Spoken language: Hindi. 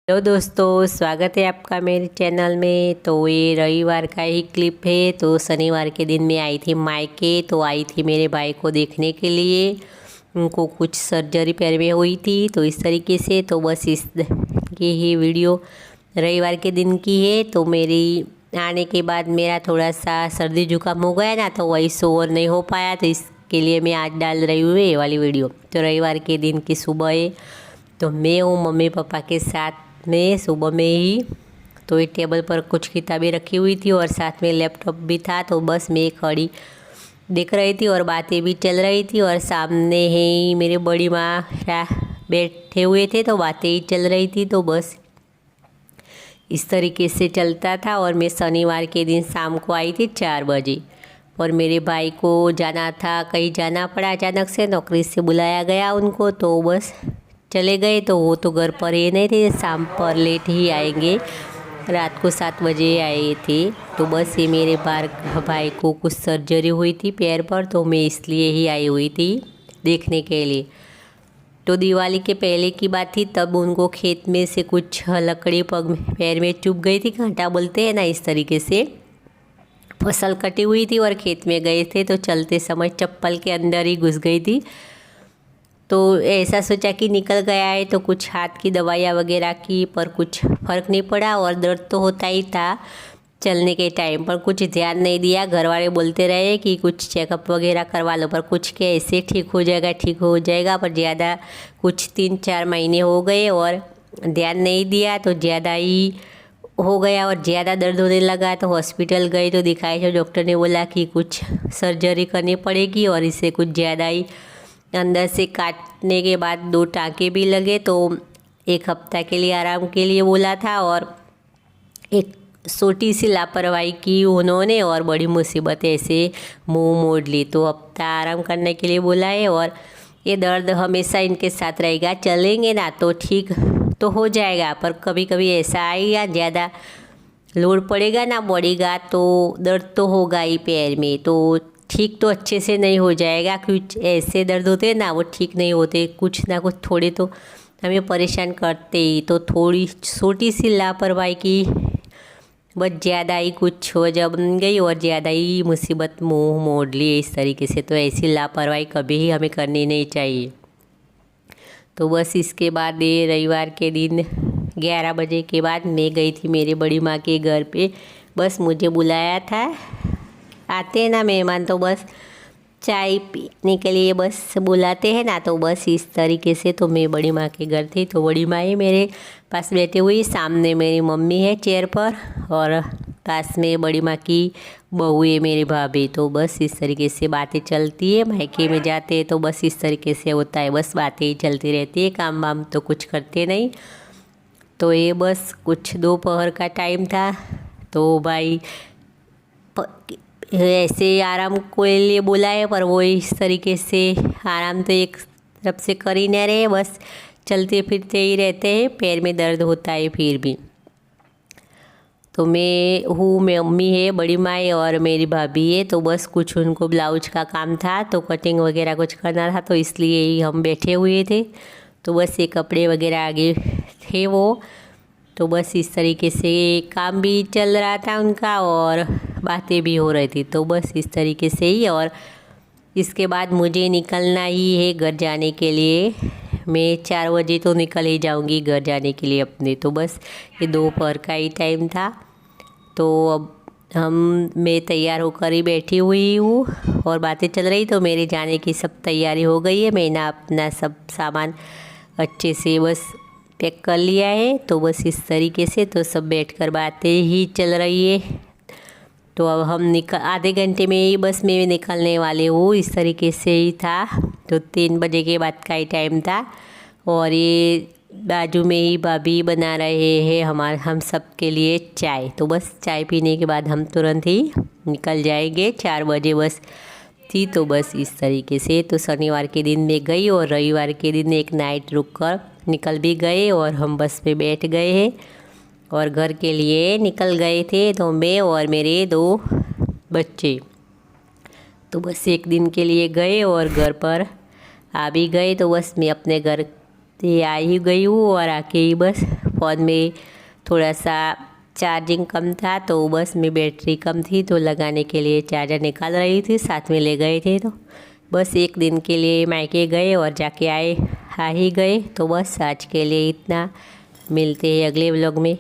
हेलो दोस्तों, स्वागत है आपका मेरे चैनल में। तो ये रविवार का ही क्लिप है। तो शनिवार के दिन मैं आई थी मायके। तो आई थी मेरे भाई को देखने के लिए। उनको कुछ सर्जरी पैर में हुई थी, तो इस तरीके से तो बस इस की ही वीडियो रविवार के दिन की है। तो मेरी आने के बाद मेरा थोड़ा सा सर्दी जुकाम हो गया ना, तो वही शोर नहीं हो पाया, तो इसके लिए मैं आज डाल रही हूँ ये वाली वीडियो। तो रविवार के दिन की सुबह है। तो मैं हूँ मम्मी पापा के साथ में सुबह में ही। तो ये टेबल पर कुछ किताबें रखी हुई थी और साथ में लैपटॉप भी था। तो बस मैं खड़ी देख रही थी और बातें भी चल रही थी। और सामने ही मेरे बड़ी माँ बैठे हुए थे, तो बातें ही चल रही थी। तो बस इस तरीके से चलता था। और मैं शनिवार के दिन शाम को आई थी 4 बजे। और मेरे भाई को जाना था, कहीं जाना पड़ा अचानक से, नौकरी से बुलाया गया उनको। तो बस चले गए। तो वो तो घर पर ही नहीं थे, शाम पर लेट ही आएंगे, रात को 7 बजे आए थे। तो बस ये मेरे भाई को कुछ सर्जरी हुई थी पैर पर, तो मैं इसलिए ही आई हुई थी देखने के लिए। तो दिवाली के पहले की बात थी, तब उनको खेत में से कुछ लकड़ी पैर में चुभ गई थी, कांटा बोलते हैं ना, इस तरीके से फसल कटी हुई थी और खेत में गए थे। तो चलते समय चप्पल के अंदर ही घुस गई थी। तो ऐसा सोचा कि निकल गया है, तो कुछ हाथ की दवाइयाँ वगैरह की, पर कुछ फ़र्क नहीं पड़ा। और दर्द तो होता ही था चलने के टाइम पर, कुछ ध्यान नहीं दिया। घर वाले बोलते रहे कि कुछ चेकअप वगैरह करवा लो, पर कुछ के ऐसे ठीक हो जाएगा ठीक हो जाएगा, पर ज़्यादा कुछ 3-4 महीने हो गए और ध्यान नहीं दिया, तो ज़्यादा ही हो गया और ज़्यादा दर्द होने लगा। तो हॉस्पिटल गए तो दिखाए, तो डॉक्टर ने बोला कि कुछ सर्जरी करनी पड़ेगी और इससे कुछ ज़्यादा ही अंदर से काटने के बाद 2 टाँके भी लगे। तो 1 हफ्ता के लिए आराम के लिए बोला था। और एक छोटी सी लापरवाही की उन्होंने और बड़ी मुसीबत ऐसे मुंह मोड़ ली। तो हफ्ता आराम करने के लिए बोला है। और ये दर्द हमेशा इनके साथ रहेगा, चलेंगे ना तो ठीक तो हो जाएगा, पर कभी कभी ऐसा आएगा, ज़्यादा लोड पड़ेगा ना बढ़ेगा, तो दर्द तो होगा ही पैर में। तो ठीक तो अच्छे से नहीं हो जाएगा। कुछ ऐसे दर्द होते हैं ना, वो ठीक नहीं होते, कुछ ना कुछ थोड़े तो हमें परेशान करते ही। तो थोड़ी छोटी सी लापरवाही की बस ज़्यादा ही कुछ हो जब गई और ज़्यादा ही मुसीबत मुंह मोड़ ली इस तरीके से। तो ऐसी लापरवाही कभी ही हमें करनी नहीं चाहिए। तो बस इसके बाद ये रविवार के दिन 11 बजे के बाद मैं गई थी मेरी बड़ी माँ के घर पे। बस मुझे बुलाया था, आते हैं ना मेहमान तो बस चाय पीने के लिए बस बुलाते हैं ना, तो बस इस तरीके से। तो मैं बड़ी माँ के घर थी, तो बड़ी माँ ही मेरे पास बैठी हुई, सामने मेरी मम्मी है चेयर पर और पास में बड़ी माँ की बहू है मेरी भाभी। तो बस इस तरीके से बातें चलती है। मायके में जाते हैं तो बस इस तरीके से होता है, बस बातें ही चलती रहती है, काम वाम तो कुछ करते नहीं। तो ये बस कुछ दोपहर का टाइम था। तो भाई ऐसे आराम के लिए बोला है, पर वो इस तरीके से आराम तो एक तरफ से कर ही नहीं रहे, बस चलते फिरते ही रहते हैं, पैर में दर्द होता है फिर भी। तो मैं हूँ, मेरी मम्मी है, बड़ी माँ है और मेरी भाभी है। तो बस कुछ उनको ब्लाउज का काम था, तो कटिंग वगैरह कुछ करना था, तो इसलिए ही हम बैठे हुए थे। तो बस ये कपड़े वगैरह आगे थे वो। तो बस इस तरीके से काम भी चल रहा था उनका और बातें भी हो रही थी। तो बस इस तरीके से ही। और इसके बाद मुझे निकलना ही है घर जाने के लिए। मैं 4 बजे तो निकल ही जाऊंगी घर जाने के लिए अपने। तो बस ये दोपहर का ही टाइम था। तो अब मैं तैयार होकर ही बैठी हुई हूँ और बातें चल रही। तो मेरे जाने की सब तैयारी हो गई है, मैंने अपना सब सामान अच्छे से बस पैक कर लिया है। तो बस इस तरीके से तो सब बैठकर बातें ही चल रही है। तो अब हम आधे घंटे में ही बस मैं निकलने वाले हूँ, इस तरीके से ही था। तो 3 बजे के बाद का ही टाइम था। और ये बाजू में ही भाभी बना रहे हैं हम सब के लिए चाय। तो बस चाय पीने के बाद हम तुरंत ही निकल जाएंगे, 4 बजे बस थी। तो बस इस तरीके से तो शनिवार के दिन में गई और रविवार के दिन एक नाइट रुक कर निकल भी गए और हम बस पे बैठ गए हैं और घर के लिए निकल गए थे। तो मैं और मेरे 2 बच्चे तो बस एक दिन के लिए गए और घर पर आ भी गए। तो बस मैं अपने घर तो ये आ ही गई हूँ और आके ही बस फ़ोन में थोड़ा सा चार्जिंग कम था, तो बस में बैटरी कम थी तो लगाने के लिए चार्जर निकाल रही थी, साथ में ले गए थे। तो बस एक दिन के लिए मायके गए और जाके आ ही गए। तो बस आज के लिए इतना, मिलते हैं अगले व्लॉग में।